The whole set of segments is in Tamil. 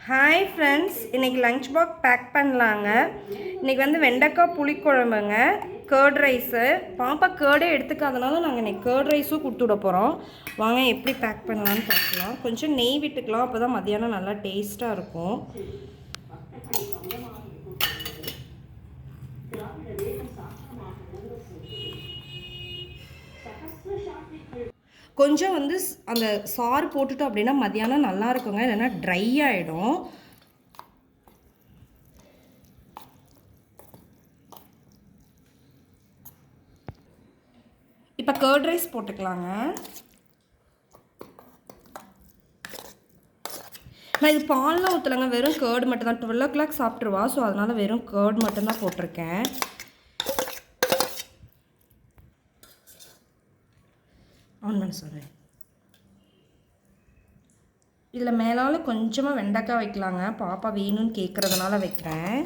ஹாய் ஃப்ரெண்ட்ஸ், இன்றைக்கி லஞ்ச் பாக்ஸ் பேக் பண்ணலாங்க. இன்றைக்கி வந்து வெண்டைக்காய் புளிக்குழம்புங்க, கேர்ட் ரைஸு. பாப்பா கேர்டே எடுத்துக்காதனால நாங்கள் இன்றைக்கி கேர்ட் ரைஸும் கொடுத்துட போகிறோம். வாங்க எப்படி பேக் பண்ணலான்னு பார்க்கலாம். கொஞ்சம் நெய் விட்டுக்கலாம், அப்போ தான் மத்தியானம் நல்லா டேஸ்ட்டாக இருக்கும். கொஞ்சம் வந்து அந்த சாறு போட்டுட்டோம் அப்படின்னா மத்தியானம் நல்லா இருக்குங்க, இல்லைன்னா ட்ரை ஆகிடும். இப்போ கேர்ட் ரைஸ் போட்டுக்கலாங்க. நான் இது பால்லாம் ஊற்றலைங்க, வெறும் கேர்டு மட்டும் தான். 12 o'clock சாப்பிட்ருவா, ஸோ அதனால் வெறும் கேர்டு மட்டும்தான் போட்டிருக்கேன். ஆன் பண்ண சொல்கிறேன். இதில் மேலால் கொஞ்சமாக வெண்டைக்காய் வைக்கலாங்க, பாப்பா வேணும்னு கேட்குறதுனால வைக்கிறேன்.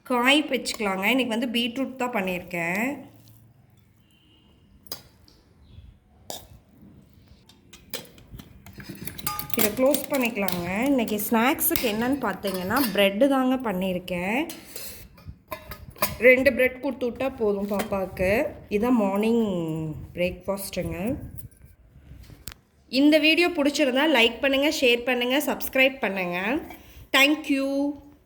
காய் வச்சுக்கலாங்க. இன்றைக்கி வந்து பீட்ரூட் தான் பண்ணியிருக்கேன். இதை க்ளோஸ் பண்ணிக்கலாங்க. இன்றைக்கி ஸ்நாக்ஸுக்கு என்னன்னு பார்த்தீங்கன்னா ப்ரெட்டு தாங்க பண்ணியிருக்கேன். 2 ப்ரெட் கொடுத்து விட்டால் போதும் பாப்பாவுக்கு. இதுதான் மார்னிங் பிரேக்ஃபாஸ்ட்டுங்க. இந்த வீடியோ பிடிச்சிருந்தா லைக் பண்ணுங்கள், ஷேர் பண்ணுங்கள், சப்ஸ்கிரைப் பண்ணுங்கள். தேங்க்யூ.